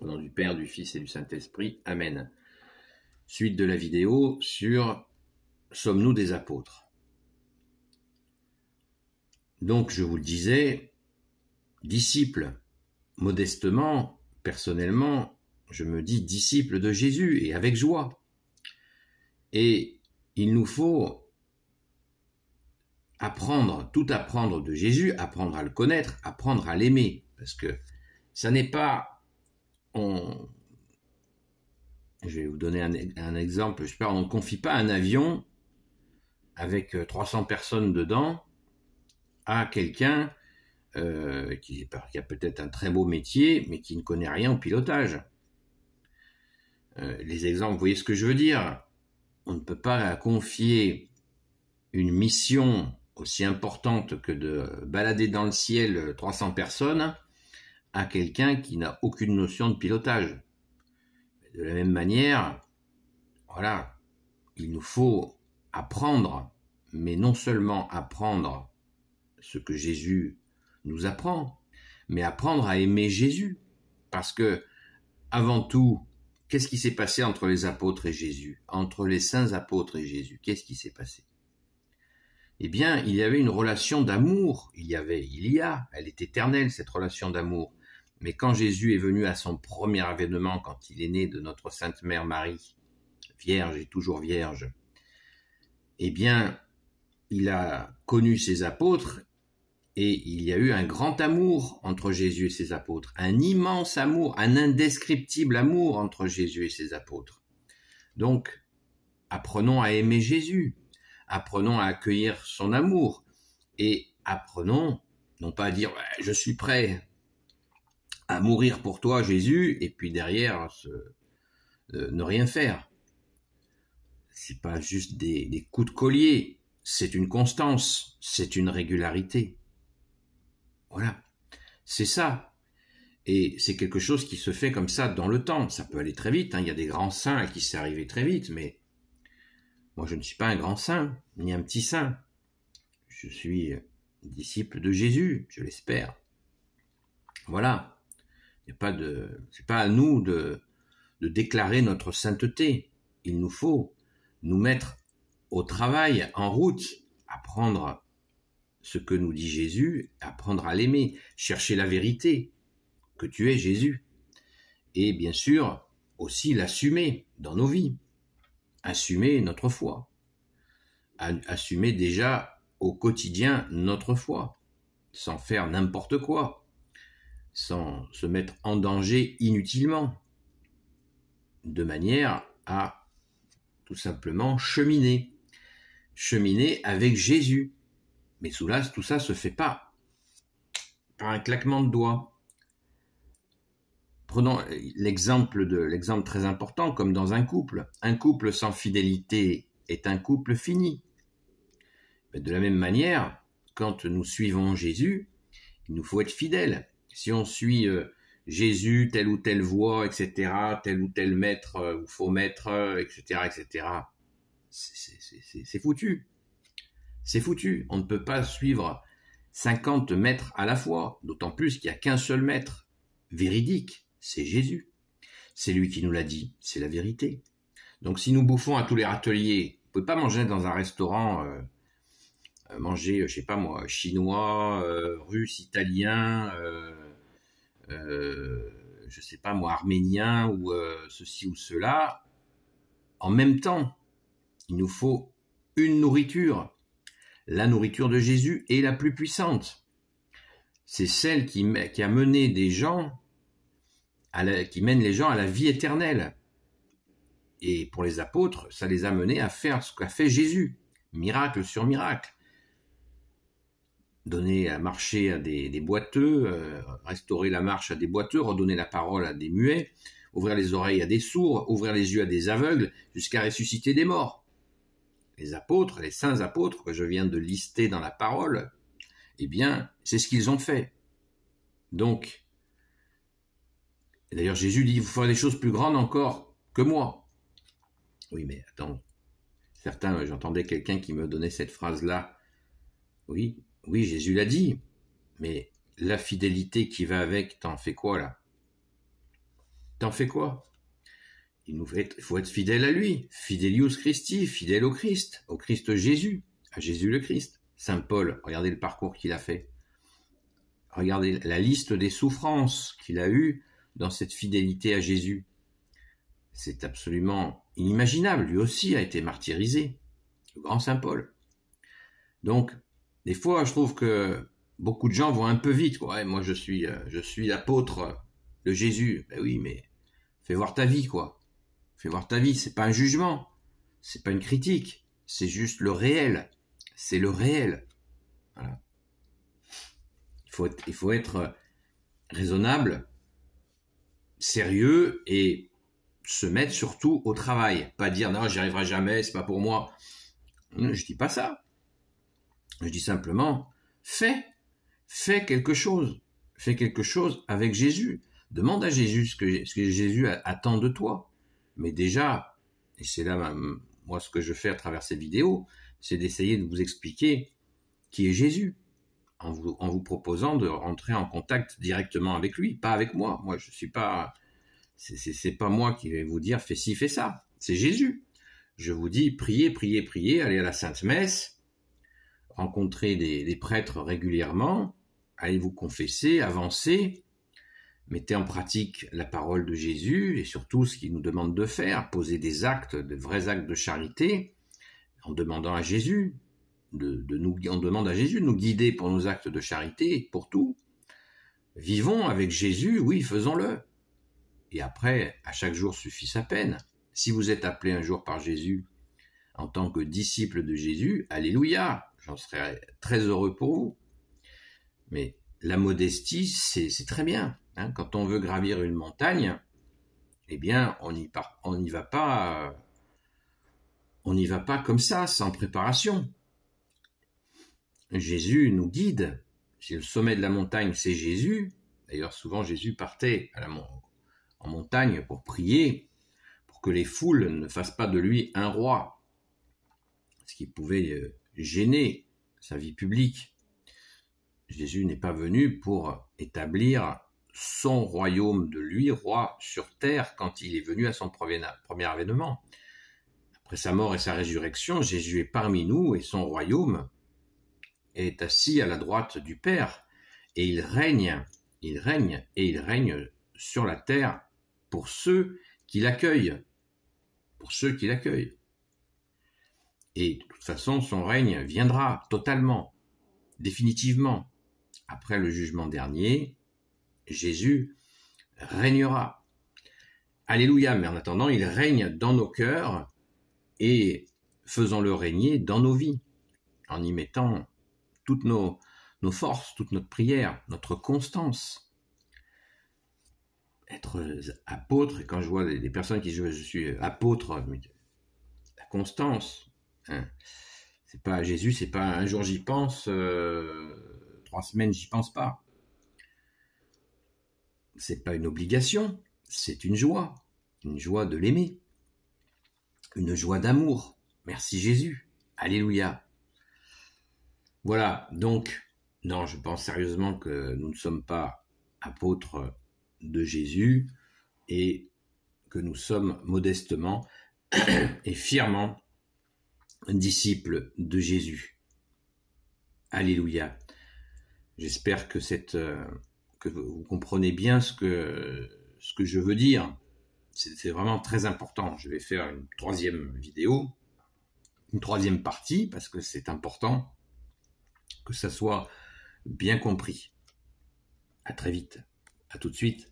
Au nom du Père, du Fils et du Saint-Esprit. Amen. Suite de la vidéo sur « Sommes-nous des apôtres ?» Donc, je vous le disais, disciple, modestement, personnellement, je me dis disciple de Jésus et avec joie. Et il nous faut apprendre, tout apprendre de Jésus, apprendre à le connaître, apprendre à l'aimer. Parce que ça n'est pas... Je vais vous donner un exemple. Je sais pas, on ne confie pas un avion avec 300 personnes dedans à quelqu'un qui a peut-être un très beau métier, mais qui ne connaît rien au pilotage. Les exemples, vous voyez ce que je veux dire? On ne peut pas confier une mission aussi importante que de balader dans le ciel 300 personnes à quelqu'un qui n'a aucune notion de pilotage. De la même manière, voilà, il nous faut apprendre, mais non seulement apprendre ce que Jésus nous apprend, mais apprendre à aimer Jésus. Parce que, avant tout, qu'est-ce qui s'est passé entre les apôtres et Jésus? Entre les saints apôtres et Jésus, qu'est-ce qui s'est passé? Eh bien, il y avait une relation d'amour. Elle est éternelle, cette relation d'amour. Mais quand Jésus est venu à son premier avènement, quand il est né de notre Sainte Mère Marie, vierge et toujours vierge, eh bien, il a connu ses apôtres et il y a eu un grand amour entre Jésus et ses apôtres, un immense amour, un indescriptible amour entre Jésus et ses apôtres. Donc, apprenons à aimer Jésus, apprenons à accueillir son amour et apprenons, non pas à dire « je suis prêt à mourir pour toi, Jésus », et puis derrière, ne rien faire. C'est pas juste des coups de collier, c'est une constance, c'est une régularité. Voilà, c'est ça. Et c'est quelque chose qui se fait comme ça dans le temps. Ça peut aller très vite, hein. Il y a des grands saints à qui c'est arrivé très vite, mais moi je ne suis pas un grand saint, ni un petit saint. Je suis disciple de Jésus, je l'espère. Voilà. C'est pas à nous de déclarer notre sainteté. Il nous faut nous mettre au travail, en route, apprendre ce que nous dit Jésus, apprendre à l'aimer, chercher la vérité, que tu es Jésus. Et bien sûr, aussi l'assumer dans nos vies. Assumer notre foi. Assumer déjà au quotidien notre foi, sans faire n'importe quoi, sans se mettre en danger inutilement, de manière à tout simplement cheminer avec Jésus. Mais tout ça se fait pas par un claquement de doigts. Prenons l'exemple très important, comme dans un couple. Un couple sans fidélité est un couple fini. Mais de la même manière, quand nous suivons Jésus, il nous faut être fidèles. Si on suit Jésus, telle ou telle voie, etc., tel ou tel maître, ou faux maître, etc., c'est foutu. C'est foutu. On ne peut pas suivre 50 maîtres à la fois, d'autant plus qu'il n'y a qu'un seul maître véridique, c'est Jésus. C'est lui qui nous l'a dit, c'est la vérité. Donc si nous bouffons à tous les râteliers, vous ne pouvez pas manger dans un restaurant, manger, je sais pas moi, chinois, russe, italien, je sais pas moi, arménien ou ceci ou cela, en même temps. Il nous faut une nourriture. La nourriture de Jésus est la plus puissante. C'est celle qui a mené des gens, qui mène les gens à la vie éternelle. Et pour les apôtres, ça les a menés à faire ce qu'a fait Jésus, miracle sur miracle. Donner à marcher à des boiteux, restaurer la marche à des boiteux, redonner la parole à des muets, ouvrir les oreilles à des sourds, ouvrir les yeux à des aveugles, jusqu'à ressusciter des morts. Les apôtres, les saints apôtres que je viens de lister dans la parole, eh bien, c'est ce qu'ils ont fait. Donc, d'ailleurs Jésus dit, vous ferez des choses plus grandes encore que moi. Oui, mais attends, j'entendais quelqu'un qui me donnait cette phrase-là. Oui, Jésus l'a dit, mais la fidélité qui va avec, t'en fais quoi là? T'en fais quoi? Il faut être fidèle à lui, fidelius Christi, fidèle au Christ Jésus, à Jésus le Christ. Saint Paul, regardez le parcours qu'il a fait. Regardez la liste des souffrances qu'il a eues dans cette fidélité à Jésus. C'est absolument inimaginable. Lui aussi a été martyrisé, le grand Saint Paul. Donc, des fois, je trouve que beaucoup de gens vont un peu vite. Ouais, moi, je suis l'apôtre de Jésus. Ben oui, mais fais voir ta vie, quoi. Fais voir ta vie. C'est pas un jugement, c'est pas une critique, c'est juste le réel. C'est le réel. Voilà. Il faut être raisonnable, sérieux et se mettre surtout au travail. Pas dire non, j'y arriverai jamais, c'est pas pour moi. Je dis pas ça. Je dis simplement, fais quelque chose. Fais quelque chose avec Jésus. Demande à Jésus ce que Jésus attend de toi. Mais déjà, et c'est là moi ce que je fais à travers ces vidéos, c'est d'essayer de vous expliquer qui est Jésus, en vous proposant de rentrer en contact directement avec lui, pas avec moi. Moi, je suis pas, c'est pas moi qui vais vous dire fais ci, fais ça. C'est Jésus. Je vous dis priez, priez, priez, allez à la Sainte Messe, rencontrez des prêtres régulièrement, allez vous confesser, avancez, mettez en pratique la parole de Jésus et surtout ce qu'il nous demande de faire, poser des actes, de vrais actes de charité, en demandant à Jésus on demande à Jésus de nous guider pour nos actes de charité, pour tout. Vivons avec Jésus, oui, faisons-le. Et après, à chaque jour suffit sa peine. Si vous êtes appelé un jour par Jésus en tant que disciple de Jésus, alléluia, j'en serais très heureux pour vous. Mais la modestie, c'est très bien. Hein. Quand on veut gravir une montagne, eh bien, on n'y va pas comme ça, sans préparation. Jésus nous guide. Si le sommet de la montagne, c'est Jésus, d'ailleurs souvent Jésus partait en montagne pour prier, pour que les foules ne fassent pas de lui un roi, ce qui pouvait gêner sa vie publique. Jésus n'est pas venu pour établir son royaume de lui, roi sur terre, quand il est venu à son premier avènement. Après sa mort et sa résurrection, Jésus est parmi nous et son royaume est assis à la droite du Père, et il règne sur la terre pour ceux qui l'accueillent, Et de toute façon, son règne viendra totalement, définitivement. Après le jugement dernier, Jésus régnera. Alléluia, mais en attendant, il règne dans nos cœurs et faisons-le régner dans nos vies, en y mettant toutes nos forces, toute notre prière, notre constance. Être apôtre, et quand je vois des personnes qui disent je suis apôtre, mais la constance, hein, c'est pas Jésus, c'est pas un jour j'y pense, 3 semaines j'y pense pas. C'est pas une obligation, c'est une joie de l'aimer, une joie d'amour. Merci Jésus, alléluia. Voilà, donc, non, je pense sérieusement que nous ne sommes pas apôtres de Jésus et que nous sommes modestement et fièrement disciples de Jésus. Alléluia. J'espère que vous comprenez bien ce que je veux dire. C'est vraiment très important. Je vais faire une 3e vidéo, une 3e partie, parce que c'est important que ça soit bien compris. À très vite. À tout de suite.